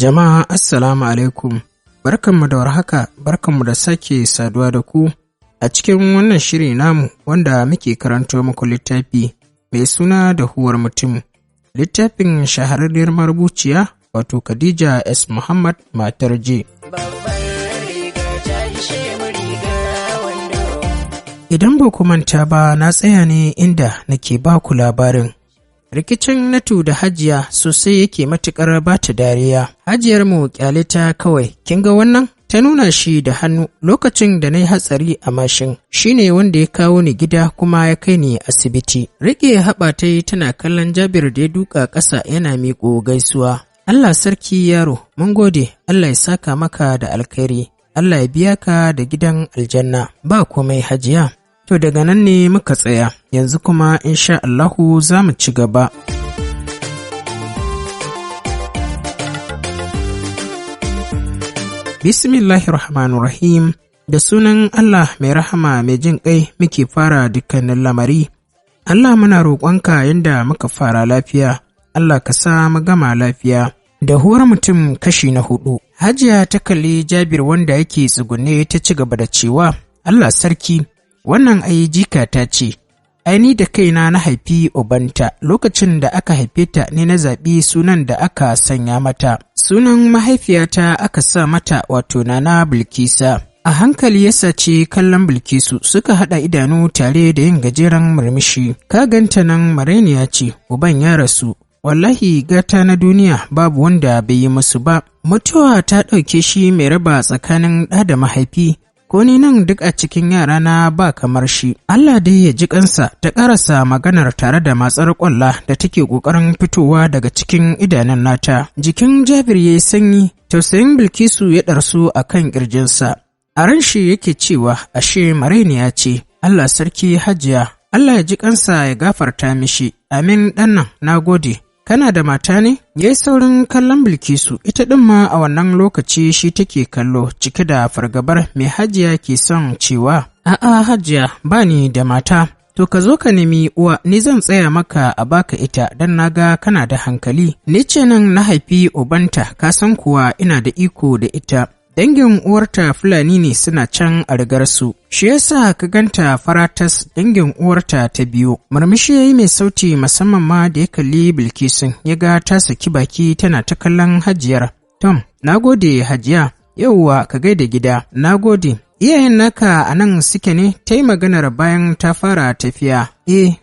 Jama'a assalamu alaikum, barkanmu da warhaka, barkanmu da sake saduwa da ku a cikin wannan shiri namu wanda muke karanto muku littafi mai suna Dahuwar mutum. Littafin shahararriyar marubuciya wato Khadija S. Muhammad matar J. Idan ba ku manta ba na tsaya ne inda nake ba ku labarin. Rikicin Natu da Hajiya sosai yake matuƙar ba ta dariya. Hajiyar mu ƙyale ta kawai, kin ga wannan? Ta nuna shi da hannu lokacin da na yi hatsari a mashin. Shi ne wanda ya kawo ni gida kuma ya kai ni asibiti. Riƙe haɓa ta yi tana kallon Jabir da ya duka ƙasa yana miƙo gaisuwa. Allah sarki yaro, mun gode, Allah ya saka maka da alkhairi. Allah ya biya ka da gidan aljanna. Ba komai Hajiya. To daga nan ne muka tsaya, yanzu kuma insha Allahu za mu ci gaba. Bismillahirrahmanirrahim, da sunan Allah mai rahama mai jin ƙai muke fara dukkanin lamari. Allah muna roƙonka yadda muka fara lafiya, Allah ka sa mu gama lafiya. Dahuwar mutum kashi na 4. Hajiya ta kalli Jabir wanda yake tsugunne ta ci gaba da cewa, Allah sarki, wannan ai jikata ce, ni da kaina na haifi ubanta lokacin da aka haife ta ne na zaɓi sunan da aka sanya mata. Sunan mahaifiyata aka sa mata wato Nana Bilkisa. A hankali ya sace kallon Bilkisu suka haɗa idanu tare da yin gajeren murmushi. Ka ganta nan marainiya ce, uban ya rasu. Wallahi gata na duniya babu wanda bai yi musu ba. Mutuwa ta ɗauke shi mai raba tsakanin ɗa da mahaifi. Ko ni nan duk a cikin yarana ba kamar shi. Allah dai ya ji kansa. Ta ƙarasa maganar tare da matsar ƙwalla da take ƙoƙarin fitowa daga cikin idanun nata. Jikin Jabir ya yi sanyi, tausayin Bilkisu ya ɗarsu a kan ƙirjinsa. A ran shi yake cewa ashe marainiya ce. Allah sarki Hajiya, Allah ya ji kansa ya gafarta mishi. Amin ɗannan, na gode. Kana da mata ne? Ya yi saurin kallon Bilkisu, ita ɗin ma a wannan lokaci shi take kallo cike da fargabar mai Hajiya ke son cewa, A'a Hajiya, ba ni da mata, to ka zo ka nemi uwa, ni zan tsaya maka a baka ita don na ga kana da hankali. Ni ce nan na haifi ubanta, ka san kuwa ina da iko da ita. Dangin uwarta Fulani ne suna can a rigarsu, shi yasa ka ganta faratas dangin uwarta ta biyu. Murmushi ya yi mai sauti musamman ma da ya kalli Bilkisun ya ga ta saki baki tana ta kallon Hajiyar. Tom, na gode Hajiya, yauwa ka gaida gida, na gode. Iyayen naka a nan suke ne? Ta yi maganar bayan ta fara tafiya.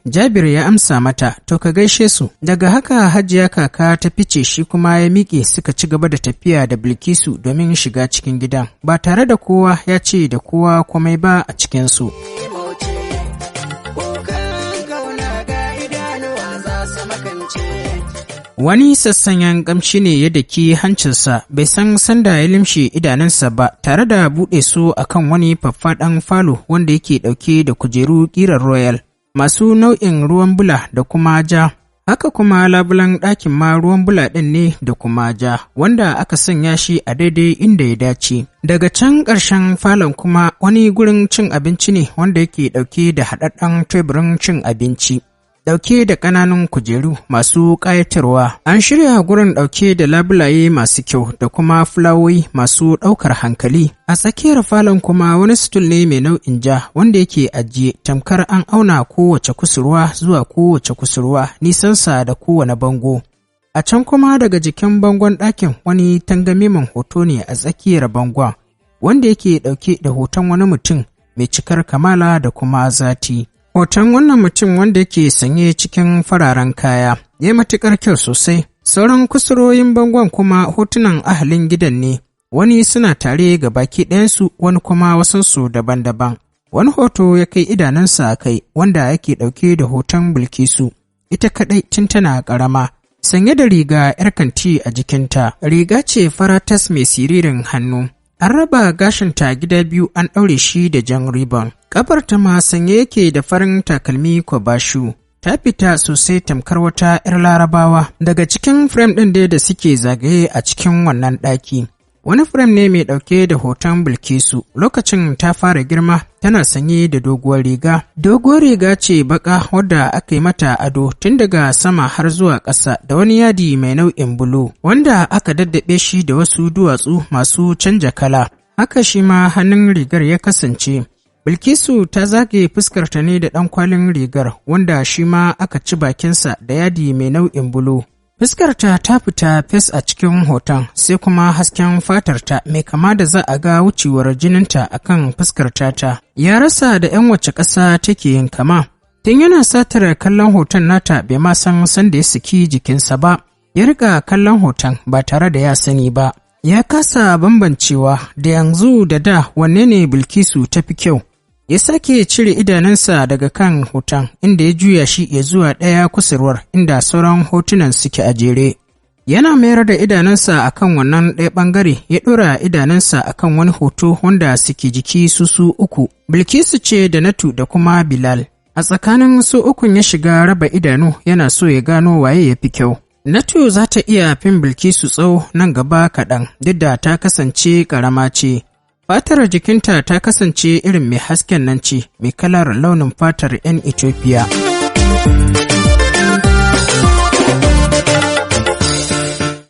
Jabir ya amsa mata, to ka gaishe su. Daga haka Hajiya kaka ta fice shi kuma ya miƙe suka ci gaba da tafiya da Bilkisu domin shiga cikin gidan, ba tare da kowa ya ce da kowa komai ba a cikinsu. Wani sassanyan ƙamshi ne ya daki hancinsa, bai san sanda ya limshe idanunsa ba, tare da buɗe su akan wani faffaɗan falo wanda yake ɗauke da kujeru ƙirar royal, masu nau'in ruwan bula da kuma ja. Haka kuma labulan ɗakin ma ruwan bula ɗin ne da kuma ja, wanda aka sanya shi a daidai inda ya dace. Daga can ƙarshen falon kuma wani gurin cin abinci ne wanda yake ɗauke da haɗaɗɗen teburin cin abinci. Ɗauke da ƙananan kujeru masu ƙayatarwa, an shirya gurin ɗauke da labulaye masu kyau da kuma fulawoyi masu ɗaukar hankali. A tsakiyar falon kuma wani situl ne mai nau'in ja wanda yake ajiye tamkar an auna kowace kusurwa zuwa kowace kusurwa nisansa da kowane bango. A can kuma daga jikin bangon ɗakin wani tangamiman hoto ne a tsakiyar bangon wanda yake ɗauke da hoton wani mutum mai cikar kamala da kuma zati. Hoton wannan mutum wanda yake sanye cikin fararen kaya, ya matuƙar kyau sosai. Sauran kusurwoyin bangon kuma hotunan ahalin gidan ne, wani suna tare ga baki ɗayansu, wani kuma wasansu daban-daban. Wani hoto ya kai idanunsa a kai, wanda yake ɗauke da hoton Bilkisu, ita kaɗai tun tana ƙarama, sanye da riga 'yar kanti a jikinta, riga ce faratas mai siririn hannu. An raba gashinta gida biyu an ɗaure shi da jan ribon. Ƙafarta ma sanye yake da farin takalmi kwabashu. Ta fita sosai tamkar wata 'yar Larabawa daga cikin frame ɗin da suke zagaye a cikin wannan ɗaki. Wani frame ne mai ɗauke da hoton Bilkisu, lokacin ta fara girma tana sanye da doguwar riga. Doguwar riga ce baka wadda aka yi mata ado tun daga sama har zuwa ƙasa da wani yadi mai nau'in bulu, wanda aka daddaɓe shi da wasu duwatsu masu canja kala. Haka shi ma hannun rigar ya kasance. Bilkisu ta zagaye fuskarta ne da ɗankwalin rigar, wanda shi ma aka ci bakinsa da yadi mai nau'in bulu. Fuskarta ta fita fes a cikin hoton, sai kuma hasken fatarta mai kama da za a ga wucewar jininta a kan fuskarta ta. Ya rasa da 'yan wace ƙasa take yin kama. Tun yana satar kallon hoton nata bai ma san sanda ya saki jikinsa ba, ya riƙa kallon hoton ba tare da ya sani ba. Ya kasa bambancewa da yanzu da da wanne ne Bilkisu ta fi kyau. Ya sake cire idanunsa daga kan hoton inda ya juya shi ya zuwa ɗaya kusurwar inda sauran hotunan suke a jere. Yana mayar da idanunsa akan wannan ɗaya ɓangare ya ɗora idanunsa akan wani hoto wanda suke jiki su uku. Bilkisu ce da Natu da kuma Bilal. A tsakanin su ukun ya shiga raba idanu yana so ya gano waye ya fi kyau. Natu za ta iya fin Bilkisu tsawo nan gaba kaɗan duk da ta kasance ƙarama ce. Fatar jikinta ta kasance irin mai hasken nan ce, mai kalar launin fatar 'yan Ethiopia.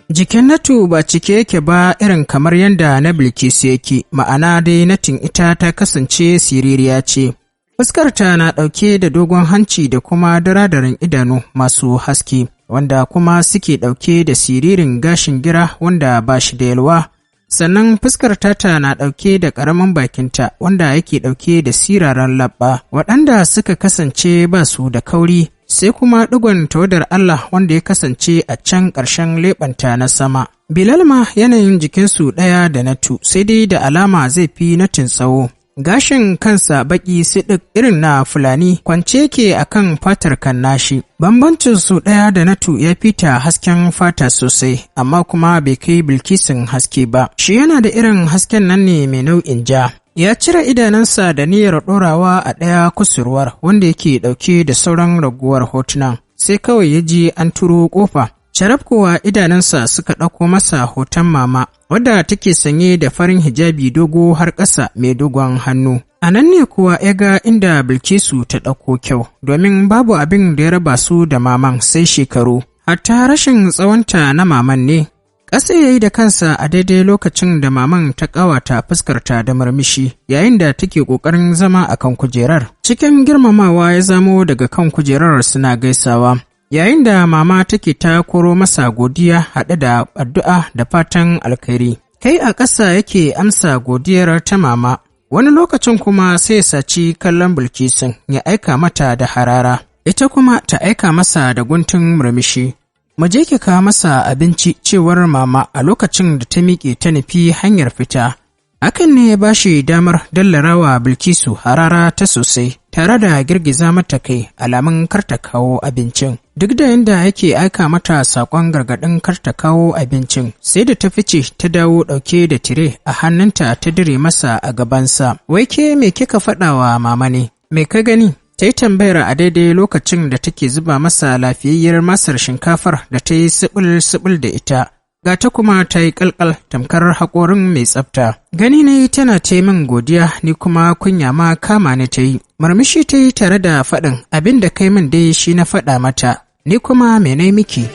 Jikin Natu ba cike yake ba irin kamar yadda na Bilkisu yake, ma'ana dai Natin ita ta kasance siririya ce. Fuskarta na ɗauke da dogon hanci da kuma daradarin idanu masu haske, wanda kuma suke ɗauke da siririn gashin gira wanda ba shi da yalwa. Sannan fuskar tata na ɗauke da ƙaramin bakinta wanda yake ɗauke da siraran labba waɗanda suka kasance ba su da kauri, sai kuma ɗigon tawadar Allah wanda ya kasance a can ƙarshen leɓanta na sama. Bilal ma yanayin jikinsu ɗaya da Natu, sai dai da alama zai fi Natin tsawo. Gashin kansa baƙi siɗik irin na Fulani kwance ke akan fatar kan nashi. Bambancin su ɗaya da Natu ya fita hasken fata sosai, amma kuma bai kai Bilkisun haske ba. Shi yana da irin hasken nan ne mai nau'in ja. Ya cire idanunsa da niyyar ɗorawa a ɗaya kusurwar wanda yake ɗauke da sauran raguwar hotunan. Sai kawai ya ji an turo ƙofa. Sharaf kuwa idanunsa suka ɗauko masa hoton mama, wadda take sanye da farin hijabi dogo har ƙasa mai dogon hannu. A nan ne kuwa ya ga inda Bilkisu ta ɗauko kyau, domin babu abin da ya raba su da maman sai shekaru. Hatta rashin tsawonta na maman ne. Ƙasa ya yi da kansa a daidai lokacin da maman ta ƙawata fuskarta da murmushi, yayin da take ƙoƙarin zama a kan kujerar. Cikin girmamawa ya zamo daga kan kujerar suna gaisawa. Yayin da mama take ta koro masa godiya haɗe da addu'a da fatan alkhairi. Kai a ƙasa yake amsa godiyar ta mama, wani lokacin kuma sai saci kallon Bilkisun ya aika mata da harara, ita kuma ta aika masa da guntun murmushi. Mu je ki kawo masa abinci, cewar mama a lokacin da ta miƙe ta nufi hanyar fita. Hakan ne ya ba shi damar dallarawa Bilkisu harara ta sosai, tare da girgiza mata kai alamun karta kawo abincin. Duk da yadda yake aika mata saƙon gargaɗin karta kawo abincin, sai da ta fice ta dawo ɗauke da tire a hannunta ta dire masa a gabansa. Wai ke me kika faɗawa mama ne? Me ka gani? Ta yi tambayar a daidai lokacin da take zuba masa lafiyayyar masar shinkafar da ta yi siɓil-siɓil da ita. Ga ta kuma ta yi ƙalƙal tamkar haƙorin mai tsafta. Gani ne tana ta min godiya, ni kuma kunya ma kama ni ta yi. Murmushi ta yi tare da faɗin abin da kai min dai shi na faɗa mata, ni kuma me nai miki?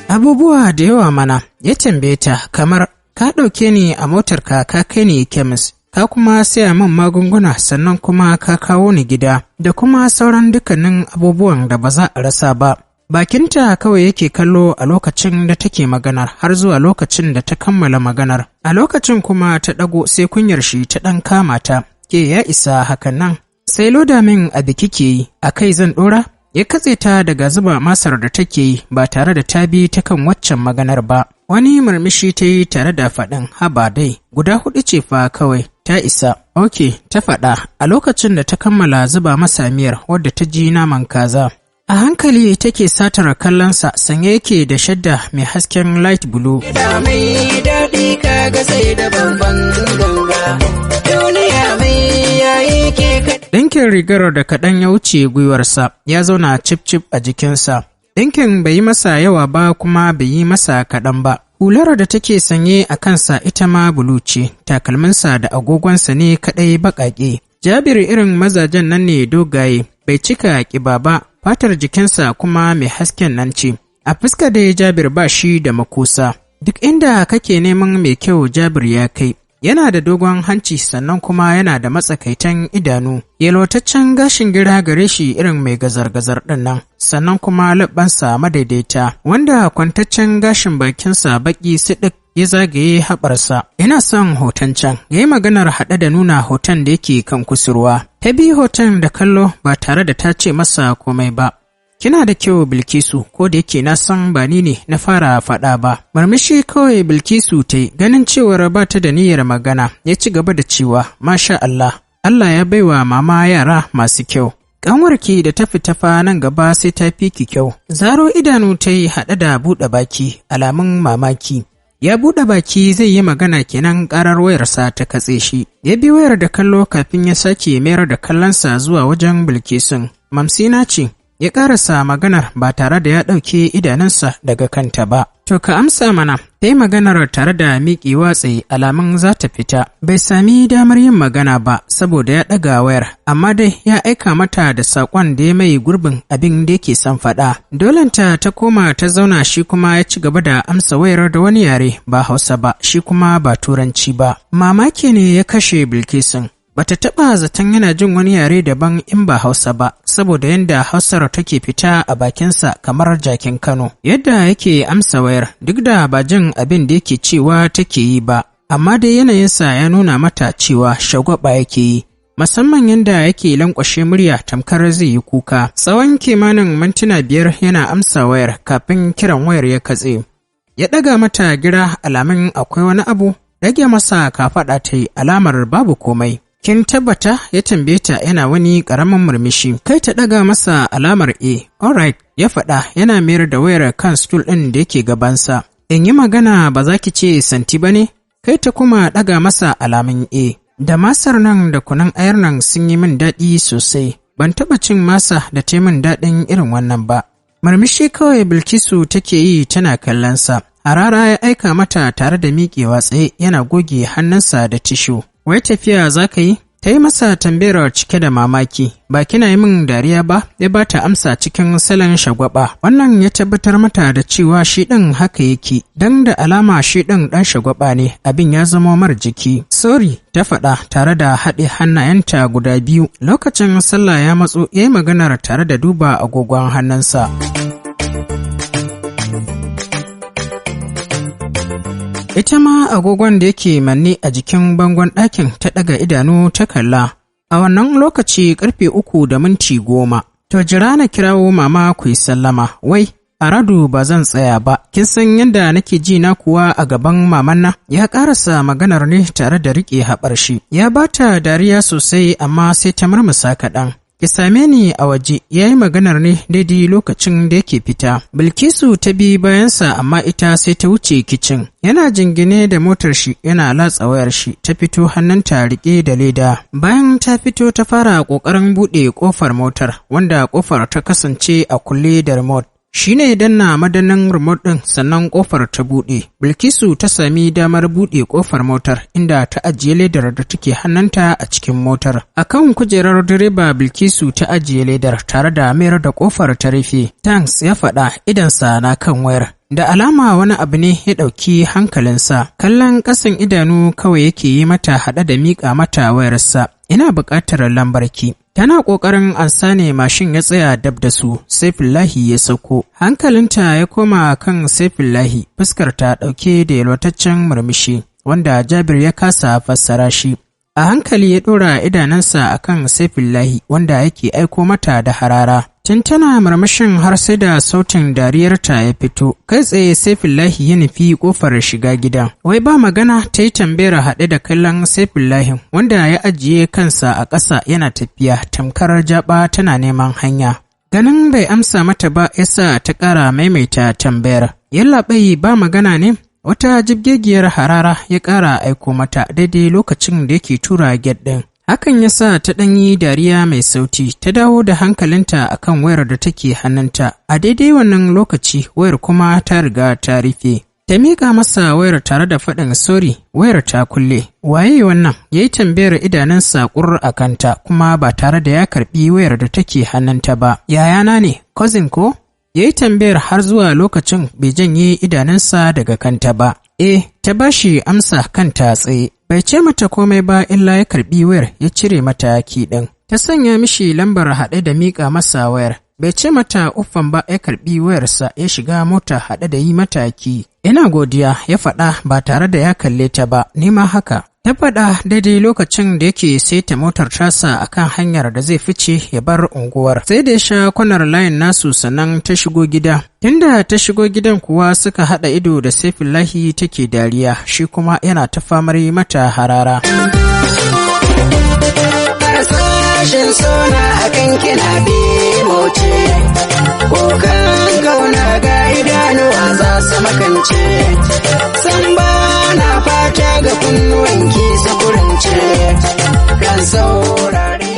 Abubuwa da yawa mana, ya tambaye ta kamar ka ɗauke ni a motarka ka kai ni kemis. Ka kuma saya min magunguna sannan kuma ka kawo ni gida da kuma sauran dukkanin abubuwan da ba za a rasa ba. Bakinta kawai yake kallo a lokacin da take maganar har zuwa lokacin da ta kammala maganar. A lokacin kuma ta ɗago sai kunyar shi ta ɗan kama ta. Ke ya isa hakan nan. Sai loda min a biki ke yi, a kai zan ɗora? Ya katse ta daga zuba masar da take yi ba tare da ta bi ta kan waccan maganar ba. Wani murmushi ta yi tare da faɗin haba dai, guda 4 ce fa kawai. Ta isa, ok, ta faɗa a lokacin da ta kammala zuba masa miyar wadda ta ji naman kaza. A hankali take satar kallonsa sanye yake da shadda mai hasken light blue. Ɗinkin rigar da kaɗan ya wuce gwiwarsa ya zauna cip-cip a jikinsa. Ɗinkin bai yi masa yawa ba kuma bai yi masa kaɗan ba. Hular da take sanye a kansa ita ma bulu ce, takalminsa da agogonsa ne kaɗai baƙaƙe. Jabir irin mazajen nan ne dogaye, bai cika ƙiba ba, fatar jikinsa kuma mai hasken nan ce. A fuska dai Jabir ba shi da makusa. Duk inda kake neman mai kyau Jabir ya kai. Yana da dogon hanci sannan kuma yana da matsakaitan idanu. Yalwataccen gashin gira gare shi irin mai gazar-gazar ɗin nan, sannan kuma leɓɓansa madaidaita, wanda kwantaccen gashin bakinsa baƙi siɗik ya zagaye haɓarsa. Ina son hoton can, ya yi maganar haɗe da nuna hoton da yake kan kusurwa. Ta bi hoton da kallo ba tare da ta ce masa komai ba. Kina da kyau Bilkisu, ko da yake na san ba ni ne na fara faɗa ba. Murmushi kawai Bilkisu ta yi, ganin cewar ba ta da niyyar magana, ya ci gaba da cewa, Masha Allah, Allah ya baiwa mama yara masu kyau. Ƙanwarki da ta fita fa nan gaba sai ta fi ki kyau. Zaro idanu ta yi haɗe da buɗe baki, alamun mamaki. Ya buɗe baki zai yi magana kenan ƙarar wayarsa ta katse shi. Ya bi wayar da kallo kafin ya sake mayar da kallonsa zuwa wajen Bilkisun. Mamsina ce. Ya ƙarasa maganar ba tare da ya ɗauke idanunsa daga kanta ba. To ka amsa mana, ta yi maganar tare da miƙewa tsaye alamun za ta fita. Bai sami damar yin magana ba saboda ya ɗaga wayar, amma dai ya aika mata da saƙon da ya mai gurbin abin da yake son faɗa. Dolenta ta koma ta zauna shi kuma ya ci gaba da amsa wayar da wani yare ba Hausa ba, shi kuma ba Turanci ba. Mamaki ne ya kashe Bilkisun. Bata taɓa zaton yana jin wani yare daban in ba Hausa ba, saboda yadda Hausar take fita a bakinsa kamar jakin Kano. Yadda yake amsa wayar, duk da ba jin abin da yake cewa take yi ba, amma dai yanayinsa ya nuna mata cewa shagwaba yake yi. Musamman yadda yake lankwashe murya tamkar zai yi kuka. Tsawon kimanin mintuna 5 yana amsa wayar kafin kiran wayar ya katse. Ya ɗaga mata gira alamun akwai wani abu, rage masa kafaɗa ta yi alamar babu komai. Kin tabbata? Ya tambaye ta yana wani ƙaramin murmushi. Kai ta ɗaga masa alamar A. Alright, ya faɗa yana mayar da wayar kan stool ɗin da yake gabansa. In yi magana ba za ki ce santi ba ne? Kai ta kuma ɗaga masa alamun A. Da masar nan da kunun ayar nan sun yi min daɗi sosai. Ban taɓa cin masa da ta min daɗin irin wannan ba. Murmushi kawai Bilkisu take yi tana kallonsa. Harara ya aika mata tare da miƙewa tsaye yana goge hannunsa da tishu. Wai tafiya za ka yi? Ta yi masa tambayar cike da mamaki. Ba kina yi min dariya ba? Ya ba ta amsa cikin salon shagwaba. Wannan ya tabbatar mata da cewa shi ɗin haka yake. Dan da alama shi ɗin ɗan shagwaba ne, abin ya zama mara jiki. Sorry, ta faɗa tare da haɗe hannayenta guda biyu. Lokacin sallah ya matso, ya yi maganar tare da duba agogon hannunsa. Ita ma agogon da yake manne a jikin bangon ɗakin ta ɗaga idanu ta kalla. A wannan lokaci ƙarfe 3:10. To jira na kirawo mama ku yi sallama. Wai, Aradu ba zan tsaya ba. Kin san yadda nake ji na kuwa a gaban maman na? Ya ƙarasa maganar ne tare da riƙe haɓar shi. Ya bata dariya sosai amma sai ta murmusa kaɗan. Ki same ni a waje, ya yi maganar ne daidai lokacin da yake fita. Bilkisu ta bi bayansa amma ita sai ta wuce kicin. Yana jingine da motar shi yana latsa wayar shi, ta fito hannunta riƙe da leda. Bayan ta fito ta fara ƙoƙarin buɗe ƙofar motar, wanda ƙofar ta kasance a kulle da remote. Shi ne danna madannin remote ɗin sannan ƙofar ta buɗe. Bilkisu ta sami damar buɗe ƙofar motar inda ta ajiye ledar da take hannunta a cikin motar. A kan kujerar direba Bilkisu ta ajiye ledar tare da mayar da ƙofar ta rufe. Thanks ya faɗa idansa na kan wayar. Da alama wani abu ne ya ɗauki hankalinsa. Kallon ƙasan idanu kawai yake yi mata haɗe da miƙa mata wayarsa. Ina buƙatar lambarki. Tana ƙoƙarin ansa ne mashin ya tsaya dab da su, Saifullahi ya sauko. Hankalinta ya koma kan Saifullahi, fuskar ta ɗauke da yalwataccen murmushi, wanda Jabir ya kasa fassara shi. A hankali ya ɗora idanunsa a kan Saifullahi, wanda yake aiko mata da harara. Tun tana murmushin har sai da sautin dariyarta ya fito, kai tsaye Saifullahi ya nufi ƙofar shiga gidan. Wai ba magana ta yi tambayar haɗe da kallon Saifullahi, wanda ya ajiye kansa a ƙasa yana tafiya tamkar jaɓa tana neman hanya. Ganin bai amsa mata ba yasa ta ƙara maimaita tambayar. Yallaɓai ba magana ne? Wata jibgegiyar harara ya ƙara aiko mata daidai lokacin da yake tura get ɗin. Hakan ya sa ta ɗanyi dariya mai sauti, ta dawo da hankalinta akan wayar da take hannunta. A daidai wannan lokaci wayar kuma ta riga ta rufe. Ta miƙa masa wayar tare da faɗin sori, wayar ta kulle. Waye wannan? Ya yi tambayar idanunsa ƙurr a kanta kuma ba tare da ya karɓi wayar da take hannunta ba. Yayana ne, cousin ko? Ya yi tambayar har zuwa lokacin bai janye idanunsa daga kanta ba. Ta bashi amsa kanta tsaye. Bai ce mata komai ba illa ya karɓi wayar ya cire mata ki ɗin. Ta sanya mishi lambar haɗe da miƙa masa wayar. Bai ce mata uffan ba ya karɓi wayarsa ya shiga mota haɗe da yi mata ki. Ina godiya ya faɗa ba tare da ya kalle ta ba, ni ma haka. Ta faɗa daidai lokacin da yake saita motar tasa akan hanyar da zai fice ya bar unguwar. Sai da ya sha kwanar layin nasu sannan ta shigo gida. Tunda ta shigo gidan kuwa suka haɗa ido da Saifullahi take dariya, shi kuma yana ta famar mata harara. Sashin suna akan kina bi moce, kokan gauna ga idanuwa za su makance, san ba na fata ga kunnuwanki sakurance, kan saurare.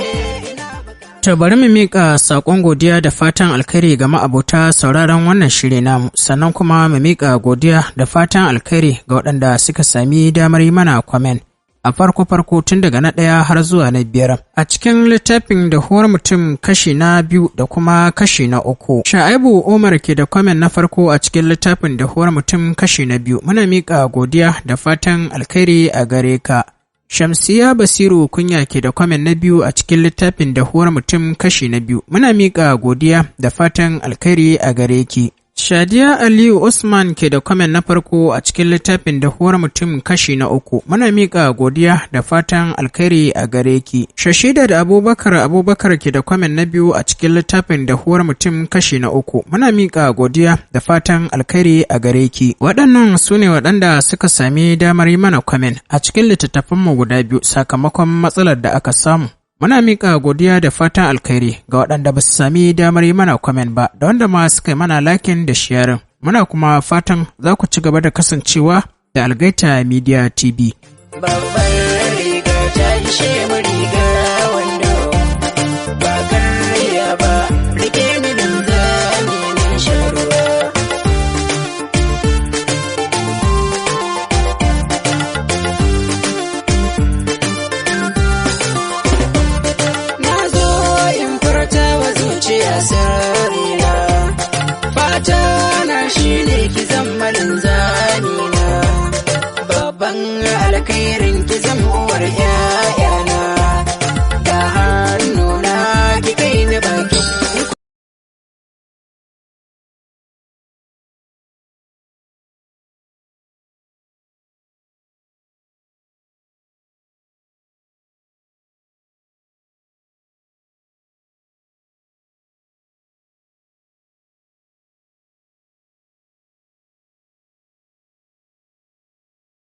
Ta bari mu miƙa saƙon godiya da fatan alkhairi ga ma'abota sauraron wannan shiri namu, sannan kuma mu miƙa godiya da fatan alkhairi ga waɗanda suka sami damar yi mana kwamen. A farko tun daga na 1 har zuwa na 5 a cikin littafin Dahuwar mutum kashi na 2 da kuma kashi na 3. Sha'aibu Umar ke da kwamen na farko a cikin littafin Dahuwar mutum kashi na 2. Muna miƙa godiya da fatan alkhairi a gare ka. Shamsiya Basiru Kunya ke da kwamen na 2 a cikin littafin Dahuwar mutum kashi na 2. Muna miƙa godiya da fatan alkhairi a gare ki. Shadiya Aliyu Usman ke da kwamen na farko a cikin littafin Dahuwar mutum kashi na 3. Muna miƙa godiya da fatan alkhairi a gare ki. Shashida da Abubakar ke da kwamen na 2 a cikin littafin Dahuwar mutum kashi na 3. Muna miƙa godiya da fatan alkhairi a gare ki. Waɗannan su ne waɗanda suka sami damar yi mana kwamen a cikin littattafanmu guda 2 sakamakon matsalar da aka samu. Muna miƙa godiya da fatan alkhairi ga waɗanda ba su sami damar yi mana kwamen ba da wanda ma suka yi mana lakin da sharing. Muna kuma fatan za ku ci gaba da kasancewa da Algaita Media TV. Babbar riga ta ishe mu riga wando, ba karya ba, rike ni dan zane nan sharuwa. Sirrina fata na shine ki zama linzamina, babban alkhairin ki zama uwar 'ya'ya.